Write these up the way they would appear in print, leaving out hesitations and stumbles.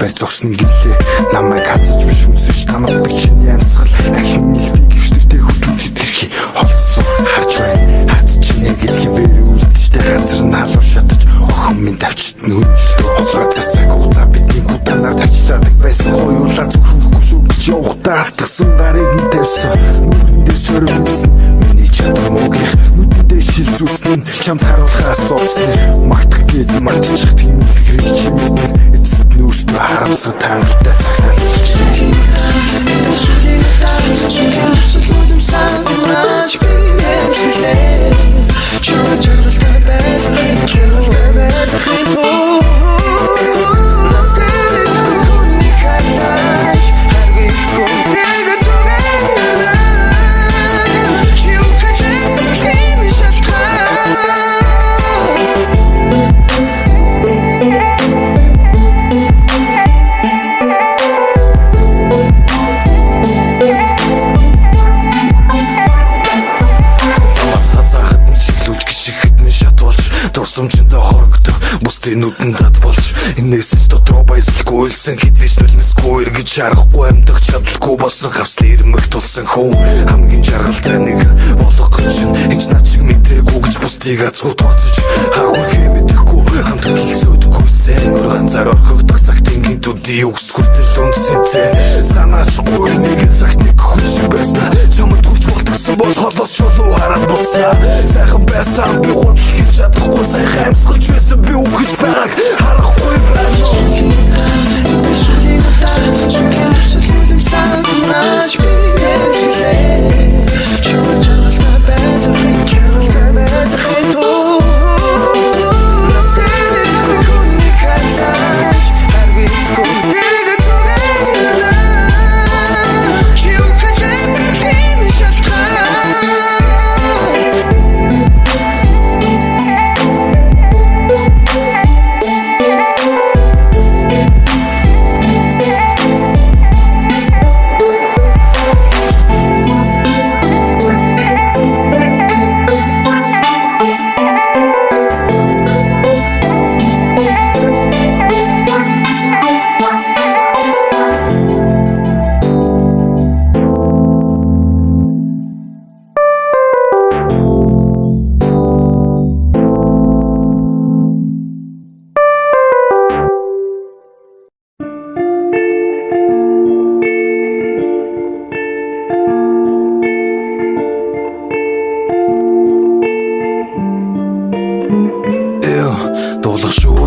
барь зогсны гэлээ намайг хазаж биш хүмсэж танах бичний янсгал ахин нэлбиг гүштертэй хөвчүүд хэтэрхий холсон харж байна хацч нэг гэлхивэр үлдчихтэй газар нь халуун шатаж охин минь давчт нүрэлтэй холгоо цацаг хугацаа бидний гутанаар тарчлаадаг байсан хоёулаа зөвхөрхгүй шүү гэж явахдаа автгсан гарыг нь тавьсан нүрэндээ сөрөмсөн миний чадвар муугих нүдэндээ шил зүснэн чамд харуулхаас зовсон магтах гээд мартчих тийм л хэрэг чимээ эцэст нүүрстөө харамсах таңтай цагтаа Дурсамжинтай хорогдох бусдын нүдэнд дад болж инээс дотроо баясалгүй илсэн хэдвэж нулнэсгүй эргэж харахгүй амьдах чадалгүй болсон хавсл ирмэг тулсан хөө хамгийн жаргалтай нэг болох гэж инж над шиг мэдээгүй гэж бусдыг азгүй тооцож хаагүй хэмэдэхгүй хамт хэлцүүдгүй сэнүр ганцаар орхигдох цагт ингийн төдий өгсгүртэл үнсэнцээ санаачгүй нэг цагт нэг хүн шиг байснаа чамд хүч болтгсон бол холоос чулуу хараад буцаа сайхан байсан би худал хийж чадахгүй сайхан амьсгалж байсан би үхэж байгааг харахгүй байна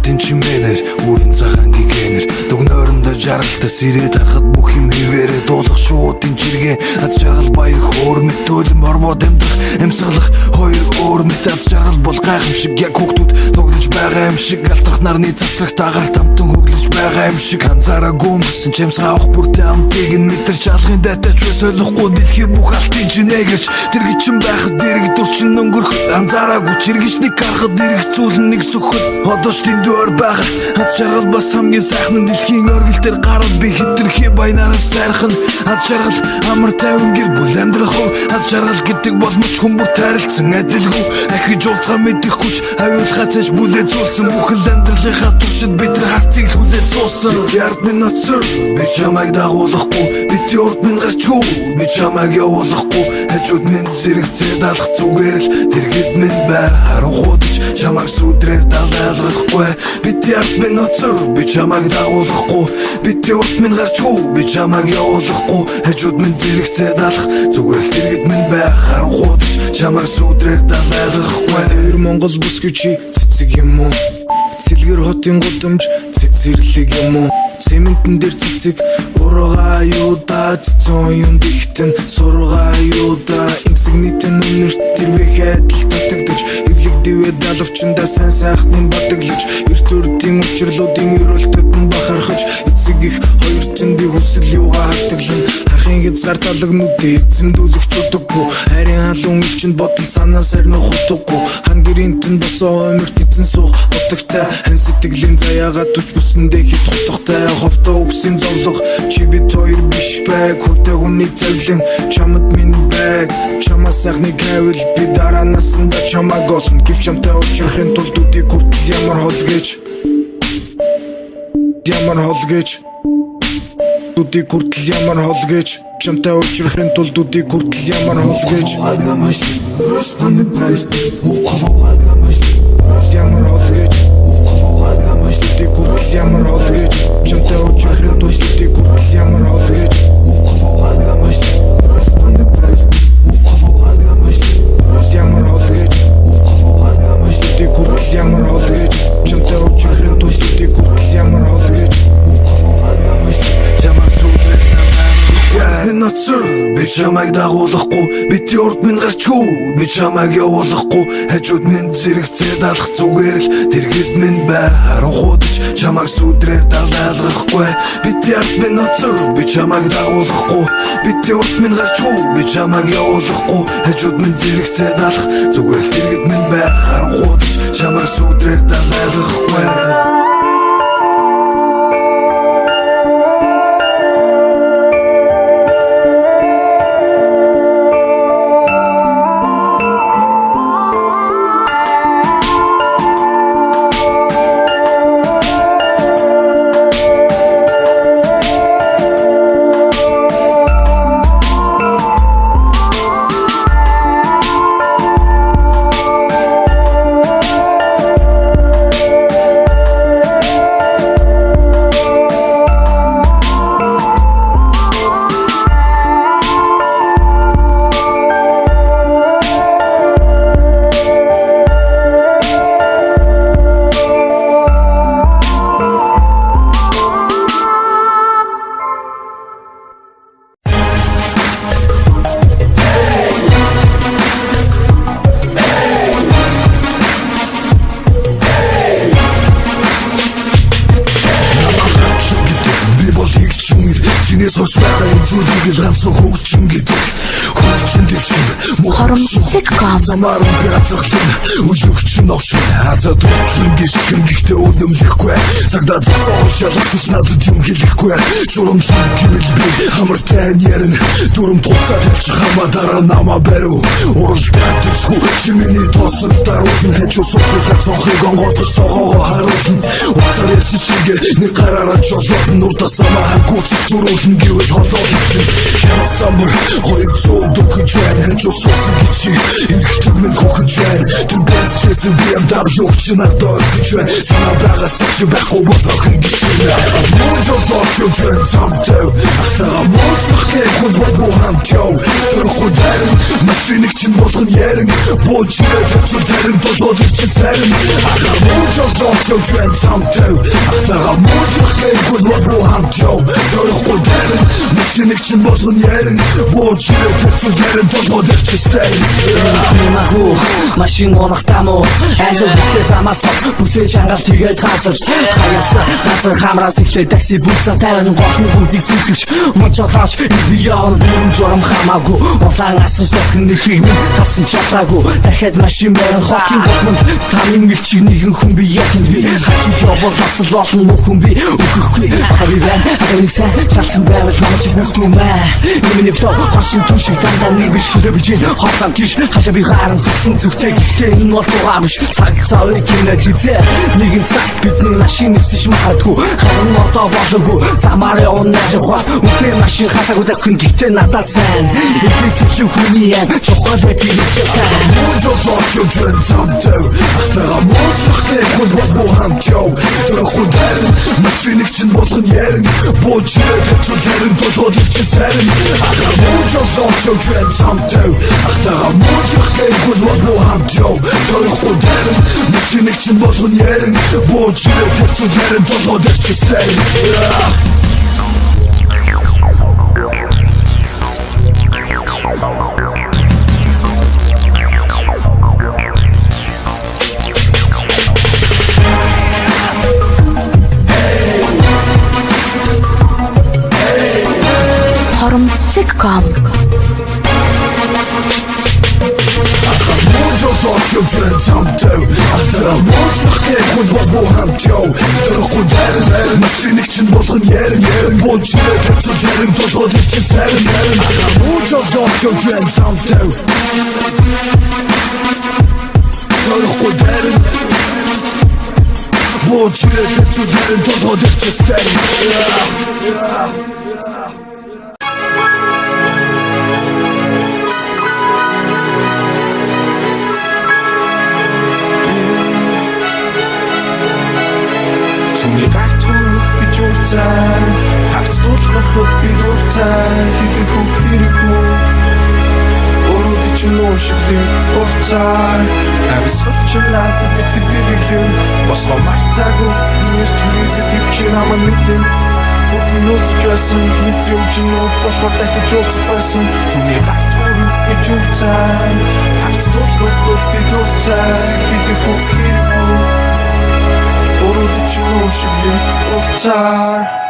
шуудын чимээнэр үрэн цагаан гигэнэр дүгнөөрөндөө жаргалтай сэрээд харахад бүх юм хിവэрэ дуулах шуудын жиргээ аз жаргал баяр хөөр мэт төлөм орвоод амьдрах эмсгалах хоёр өөр мэт аз жаргал бол гайхамшиг яг хүүхдүүд тоглож байгаа юм шиг алтрах нарны цацагт агарт амтан хөглөж байгаа юм шиг анзаараагүй өнгөрсөн чамс авах бүртээ амтыг нь мэдэрч алхын дайтаач вэ солихгүй дэлхий бүх алтын чинээгэрч тэр гिचэн байхад дэрэг дурчин өнгөрөх анзаараагүй чиргэж нэг харахад дэрэг цүүлэн нэг сөхөд одоош тэндээр байгаа аз жаргал бас хамгийн сайхан дэлхийн оргил дээр гараад би хэтэрхий баянаас сайрхан аз жаргал амар тайван гэр бүл амьдрах аз жаргал гэдэг бол мөч хүн бүр тайралцсан адилгүй ахиж уулзгаа мэдэхгүйч аюулгаа цааш бүлээ зулсан бүхэл амьдралынхаа туршид бид тэр харцыг л хүлээж суусан ярд минь оцор би чамайг дагуулахгүй бити урд минь гарч хүү би чамайг явуулахгүй хажууд минь зэрэгцээ даалах зүгээр л дэргэд минь бай харанхуудаж чамайг сүдрээр далайлгахгүй бити ярд минь оцор би чамайг дагуулахгүй бити урд минь гарч хүү би чамайг явуулахгүй хажууд минь зэрэгцээ даалах зүгээр л дэргэд минь бай харанхуудаж чамайг сүдрээр далайлгахгүй зэр Монгол бүс гэж цэцэг юм уу Цэлгэр хотын гудамж цэцэрлэг юм уу Цементэн дээр цэцэг ургаа юу да цэцэн юм дихтэн сургаа юу да инсигнитэн өнөрт тэрвэх адил татагдаж эвлэг дэвээ далавчандаа сайн сайхныг бодоглож эрт үрдийн учрлуудын өрөөлтөд нь бахархаж эцэг их хоёрт нь би хүсэл юугаа хатаглан харахын хязгаар талгнуудыг эзэмдүүлэх чудаггүй харин халуун илчэнд бодол санаа сарнах утгагүй хангэрийнт нь босоо өмөрт эзэн суух утгатай хэн сэтгэлийн заяагаа түч бүсэндээ хит хутгатай ховтоо үгсийн зовлох чи бид хоёр биш бай хөтэй хүний завлин чамд минь бай чамаа сайхныг хайвал би дараа насанда чамааг олно гэвч чамтай уулзрахын тулд үдийг хүртэл ямар хол гэж Ямар хол гэж дүүдийг хүртэл ямар хол гэж чамтай уулзрахын тулд дүүдийг хүртэл ямар хол гэж ямар хол гэж дүүдийг хүртэл ямар хол гэж чамтай уулзрахын тулд дүүдийг хүртэл ямар хол гэж ямар хол гэж дүүдийг хүртэл ямар хол гэж чамтай уулзрахын тулд дүүдийг хүртэл ямар хол гэж Чамайг сүдрэх намайг ноцор би чамайг дагуулахгүй бити урд минь гарч хүү би чамайг явуулахгүй хажууд минь зэрэгцээ далах зүгээр л дэргэд минь бай харанхуудаж чамайг сүдрээр далайлгахгүй бити ард минь ноцор би чамайг дагуулахгүй бити урд минь гарч хүү би чамайг явуулахгүй хажууд минь зэрэгцээ далах зүгээр л дэргэд минь бай харанхуудаж чамайг сүдрээр далайлгахгүй Хойш байгаа энэ зүйлийг л ганцхан хөгжин гэдэг хөгжин дэвшин Хоромцгcom замаар бяцхан үлгчин овшин хазаа тутлын гисгэн гихтээ өдөмлөхгүй цагдаа зогсоох шалгасч надад юм хэлэхгүй журамшин гэвэл би хамартай ярина дүрм туцаа тавьчих хамаа дараа намаа барив уралдаа төсхүү чимэний тоосод даруулна хажуу суух цонхыг онгоолгож согоогоо харуулна уцаар ясан шигэ нэг гараараа жолоод нурдах замаа хангууч зүрүүлэн гэвэл холоо хитэн хямд самбар хоёр зүүн дөхөж байна хажуу суусан гिची эргэдэг минь хөхөж байна тэр бэнц чэсэн BMW чинаар дөрөж байна санаа байгаас чи байхгүй болохын гिची мужо сочж байна замтай ахтаа мужих гэвэл бол хамтяа тэрхгүй дарын машиныг чин болгон ярин буучраа төцөө зарим толгойд чи сарин ахтаа мужо сочж байна замтай ахтаа мужих гэвэл бол хамтяа тэрхгүй дарын машиныг чин болгон ярин буучраа төцөө зарим толгойд чи сарин Магу машин гонхтамо ажил битээ замаас бүсэж ангаал тэгээд газар хаясаа газар хамраас ихлэ такси буцаа тань гохны бүгдийг сэлгэж мочолооч биян журам хамаагүй улаан асан шатхын нэхийг минь хавсан чатаагүй дахиад машин барин хотын готмонд тамийн мэлчиг нэгэн хүн би ятэн би хачиж явбал асал олон хүн би өгөхгүй би байна нэг сайн чалсан байвал намайг бүстүмээ миний флоу хашин түшиг тандаа нэг биш хөдөө бижин хоцам тийш хашаа би гаран хүссэн зүгтэй гэхдээ энэ бол тугаа биш цаг цаавыг гинэ хийзээ нэгэн цагт бидний машин нисэж магадгүй харин одоо болоогүй замаар явнаж хаа үгүй машин хасаагүй дахин гэхдээ надад сайн эдгээс илүү хүний юм чухал байдаг гэсэн мужо сочж байна замтай ахтаа мужих гэвэл бол хамтяа тэрхгүй дарын машиныг чин болгон ярин буучраа төцөө зарим толгойд чи сарин ахтаа мужо сочж байна замтай ахтаа мужих гэвэл бол хамтяа тэрхгүй дарын машиныг чин болгон ярин буучраа төцөө зарим толгойд чи сарин Хоромцгcom мужо сочж байна замтай ахтаа мужих гэвэл бол хамтяа тэрхгүй дарын машиныг чин болгон ярин буучраа төцөө зарим толгойд чи сарин мужо сочж байна замтай тэрхгүй дарын бууж ирээд хэцүүлэн толгойд ирчихсэн. Түүний гар төрөх гэж урцаа хагц тулгархад би дуртай хийх үг хэрэггүй Өөрөөр чинь уушглын урцаа амьсгал чинь надад итгэл бэлгэлэн босгоо мартаагүй нэст хүрээдэг чинь аман мэдэн Урд нууцж байсан мэдрэмж нүүд болохоор дахиж уулзах байсан Түүний гар төрөх гэж урцаа хагц тулгархад би дуртай хийх үг хэрэггүй Өөрөөр чинь уушглын урцаа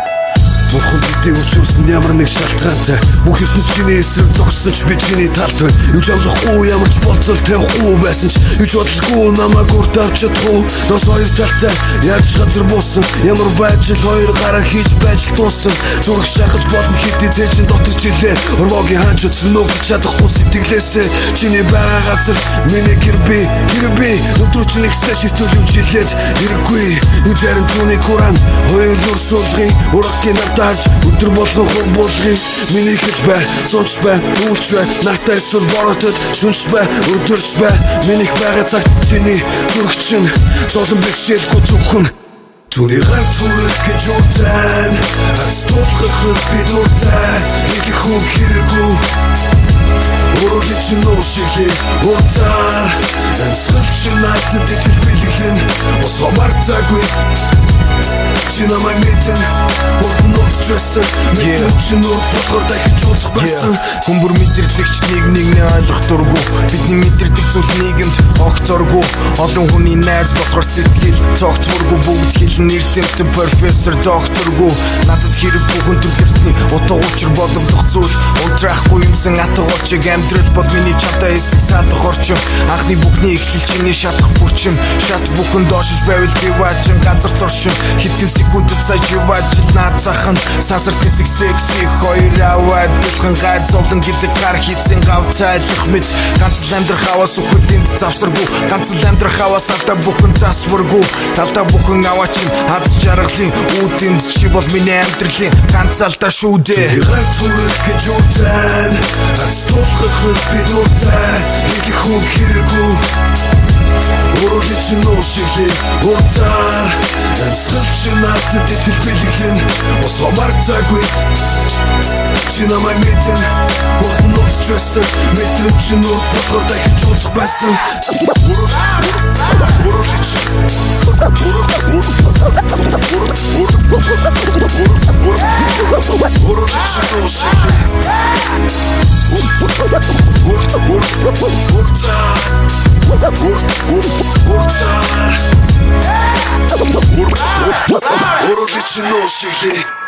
Бурхан бидийг өчөөсөн ямар нэг шалтгаантай Бүх ертөнц чиний эсрэг зогссон ч би чиний талд бай Юуч авлахгүй ямар ч болцол тавихгүй байсан ч Юуч бодлогүй намайг үрд авч чадахгүй Дос хоёр талтай яаж газар буусан Ямар байж л хоёр гараа хийж байж л туусан Зүрх шахаж болно хэдий цээжин дотор жилээ Урвогийн хаач өцөн нүгэж чадахгүй сэтгэлээсээ Чиний байгаа газар миний гэр би Өдөр чинь ихсээ ширтүүлж жилээд хэрэггүй Юу зарим түүний куран Хоёр нүр суулгын ураггийн Тарж өдөр болгон хурбуулгын миний хэл бай, сонч бай, үүлч бай, нартай эсвэл боротод шүнч бай, өдөрч бай, минийх байгаа цагт чиний зүрх чинь золон бэхшээлгүй зөвхөн Түүний гар зүрх гэж урцайн, аз тулхахад би дуртай, хийх үг хэрэггүй Өөрөөр чинь уушглын урцаар, амьсгал чинь надад итгэл бэлгэлэн, босгоо мартаагүй Чи намайг мэдэн Урд нууцж байсан Мэдрэмж чинь нүүд болохоор дахиж уулзах байсан Хүн бүр мэдэрдэгч нэгний ойлгох дургүй Бидний мэдэрдэг зүйл нийгэмд огцоргүй Олон хүний найз болохоор сэтгэл цогцморгүй Бүгд хэлэн эрдэмтэн профессор докторгүй Надад хэрэг бүхэн төрөлтний утга учир бодогдох зүйл Унтрахгүй юмсан атга очиг амьдрал бол миний чамтай хэсэг садах орчин Анхны бүхний эхлэл чиний шатах бүрчим Шат бүхэн доошиж байвал диваачим газар торшин Хэдхэн секундэд саживаад жил наацахан Сансарт хэсэг секси хоёр аваад Бэлхэн гайд зовлон гэдэг гар хийцэн гавцайлах мэд Ганц л амьдрах аваас үхэлэнд завсаргүй Ганц л амьдрах аваас алдаа бүхэн засваргүй Талдаа бүхэн аваачин аз жаргалын үүдэнд Чи бол миний амьдралын ганц алдаа шүү дээ Гар зүрх гэж урцайн Аз тулхахад би дуртай Хийх үг хэрэггүй Өөрөөр чинь уушглын урцаар Амьсгал чинь надад итгэл бэлгэлэн Босгоо мартаагүй Чи намайг мэдэн Урд нууцж байсан Мэдрэмж чинь нүүд болохоор дахиж уулзах байсан Өөрөөр чинь Original shit.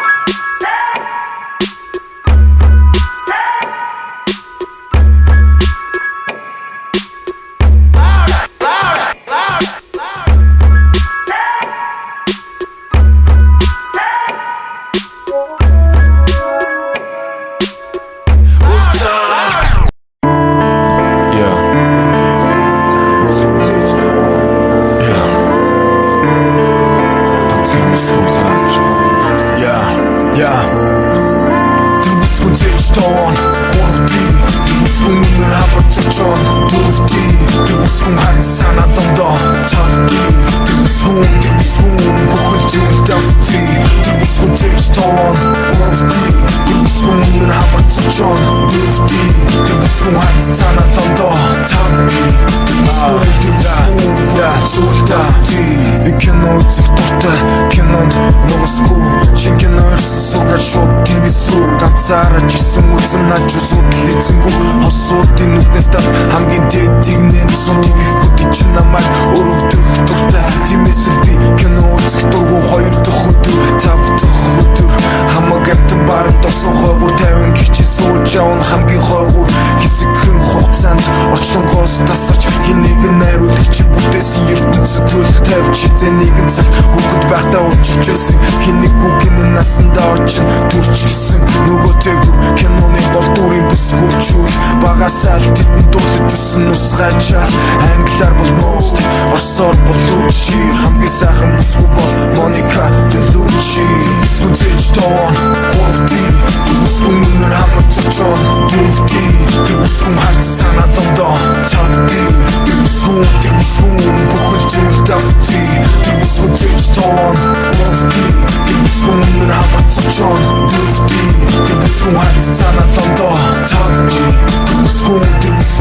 Сараж исэн үзэн наач усуудл эзэнгүү Хосуудын нүднээс тал хамгийн дээдийг нэмсэн Тэгэхгүй ти чи намайг өрөвдөх дуртай Тиймээс л би кино үзэх дургу хоёр дахь өдөр Тав дахь өдөр Хамаг амтан баранд орсон хойгуур 50 гихчи сууж явна хамгийн хойгуур Хэсэгхэн хугацаанд орчлонгоос тасарч Хэнийг найруулагч бүтээсэн ертөнцөд хөл тавьж Хизээ нэгэн цаг хүүхэд байхдаа учирч байсан Хэнийг гүгэн насандаа очин төрч гисэн Нөгөө тэгүр киноны гол дүрийн бүсгүүчүүл Багасаа л тэдэнд дурлаж Хөвчсөн усгачаал англиар бол most, орсоор бол Lucci. Хамгийн сайхан бүсгүй бол Monica Bellucci. Бүсгүй зэж тоон 3D, бүсгүй үнэр хамар цочон 4D. Бүсгүй хард санаалондоо 5D. Бүсгүй бүхэл зүйл давти. Бүсгүй зэж тоон 3D, бүсгүй үнэр хамар цочон 4D. Бүсгүй хард санаалондоо 5D. Бүсгүй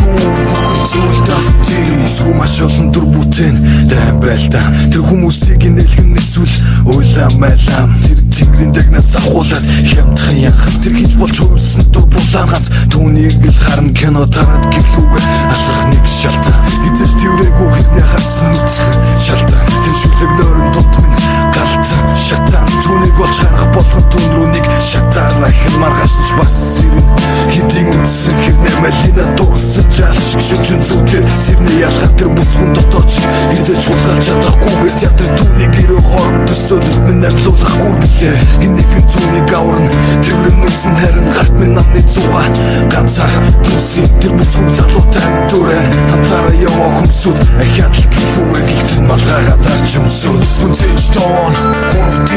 бүхэл зүйл давти. Бүсгүй маш олон дүр бүтээн дан байлдаа. Тэр хүмүүсийг нэлгэн эсвэл уйлам байлам. Тэр тэнгэрийн дагнаас ахуулаад хямдхан янхан. Тэр хийж болж хөрсөн дур булаан ганц. Түүнийг л харна кино тараад гэлүүгээр алах нэг шалтгаан. Эцэж тэрээгүй хэрнээ харсан эцэг шалтгаан. Тэр шүлэг нойрон тот минь галзан шатаан. Түүнийг болж харах болгон түн рүү нэг шатаан. Ахин маргааш бас сэрэн хэдийн үтсэн хэрнээ Малина дуурсан жаал шиг шүнжин зүглээ. Сэрнээ ялгаа тэр бүсгүн дотооч эцэж хулгайлж чадахгүйгээс ятар түүнийг ирээ хорон төсөөлөд минь амлуулахгүй битээ. Энийхэн түүнийг аварна тэрэн нүсэн харин гарт минь намны цуга ганцаар түнсийн тэр бүсгүн залуутай амтураа хамтараа яваа хүмсүүд ахяал гэлбүүгээ гэлтэн малгайгаа дарч юмсүүд. Бүсгүн зэж тоон 3D,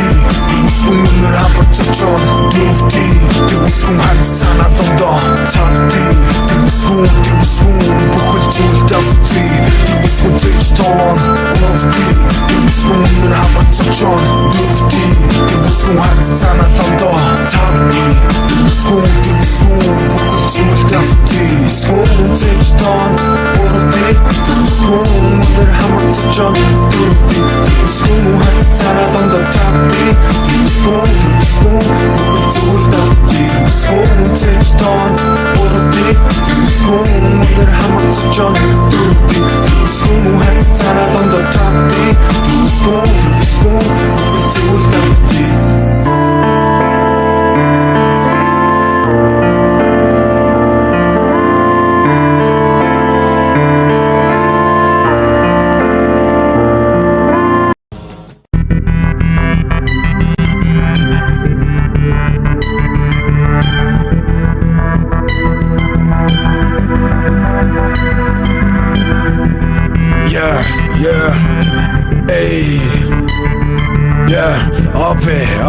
бүсгүн үнэр хамар цочон 4D. Тэр бүсгүн хард санаалондоо 5D. Тэр бүсгүн бүхэл зүйл давти. Тэр бүсгүн зэж тоон 3D, тэр бүсгүн үнэр хамар цочон 4D. Тэр бүсгүн хард санаалондоо 5D. Тэр бүсгүн бүхэл зүйл давти. Бүсгүн зэж тоон 3D, тэр бүсгүн үнэр хамар цочон 4D. Тэр бүсгүн хард санаалондоо 5D. Тэр бүсгүн бүхэл зүйл давти. Бүсгүн зэж тоон 3D, тэр бүсгүн үнэр хамар цочон 4D. Тэр бүсгүн хард санаалондоо 5D. Тэр бүсгүн бүхэл зүйл давти.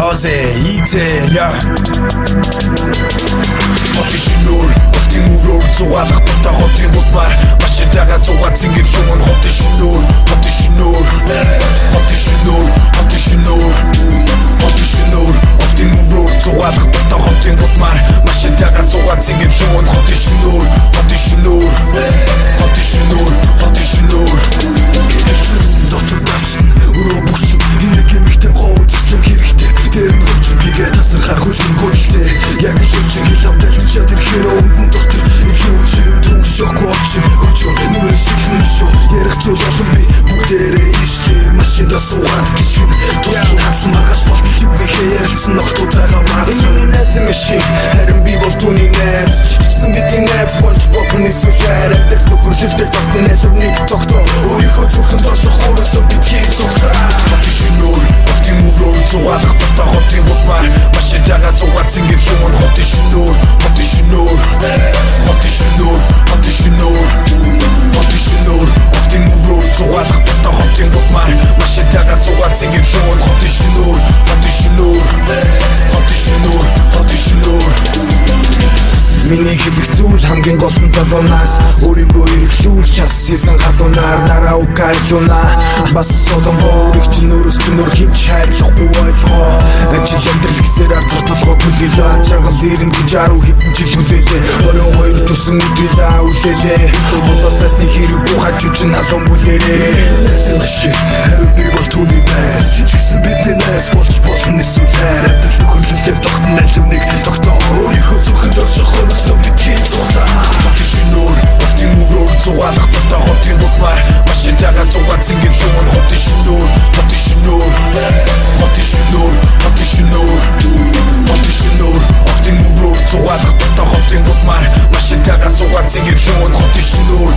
Oze, ite, Хотишнур, охтын мөрөөр зугаалах дуртай хотын гутмаар машинтайгаа зугаад зингэр луун Хотишнур, охтын мөрөөр зугаалах дуртай хотын гутмаар машинтайгаа зугаад зингэр луун Хотишнур. Дотор давчин, өрөө бүрчин, инэг эмэгтэй говь зэслэм хэрэгтэй. Тэр нөхчин бигээ тасархаар хөлбөн гөлтэй. Яг л өвчин хилавдалчаад ирэхээр өвдөн дотор илүүчин түн шоку очин өчөө нүрэн шиглэн шоо. Ярих зүйл олон би бүгдээрээ иштэй машинда суугаад гიშгэн. Тулын хавсан маргааш болтол юугээ ярилцсан нөхдүүдтэйгээ маргасан. Энэ найзын машин харин би бол түүний найз. Чичгсэн бидний найз болж болох эсвэл амьдрал нөхөрлөлтөд дотн нэлвнийг тогтоо. Өөрийнхөө зүрхэнд орших хуурасаа битгий цуглаа. Хотишнур, охтын мөрөөр зугаалах дуртай хотын гутмаар машинтайгаа зугаад зингэр луун Хотишнур. Охтын мөрөөр зугаалах дуртай хотын гутмаар машинтайгаа зугаад зингэр луун Хотишнур. Миний хэлэх зүйл хамгийн гол нь залуунаас өөрийгөө эргэлүүлж час хийсэн галуунаар нараа угаалуунаа. Бас солон боорыг чинь өөрөөс чинь өөр хийж хайрлахгүй ойлгоо. Ажил амьдрал гэсээр арцар толгой бүлээлээ. Чаргал ирэн гэж 10 хэдэн жил хүлээлээ. 22 төрсөн өдрийдээ үлээлээ. Одоосны хэрэг буухаж үчин халуун бүлээрээ. Харин би бол түүний найз. Чичгсэн бидний найз болж болно эсвэл амьдрал нөхөрлөлтөд тогтно альвныг тогтоо. Өөрийнхөө зүрхэнд орших хуурасаа битгий цуглаа. Хотишнур, охтын мөрөөр зугаалах дуртай хотын гутмаар машинтайгаа зугаад зингэр луун Хотишнур. Охтын мөрөөр зугаалах дуртай хотын гутмаар машинтайгаа зугаад зингэр луун Хотишнур.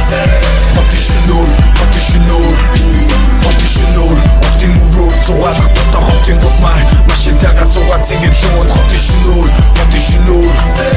Хотын шинээр, хотын шинээр, хотын шинээр. Хотын мөрөөр зугаалах дуртай хотын дулмаар машинтайгаа зугаа цэнгэл лүүн хотын шинээр, хотын шинээр.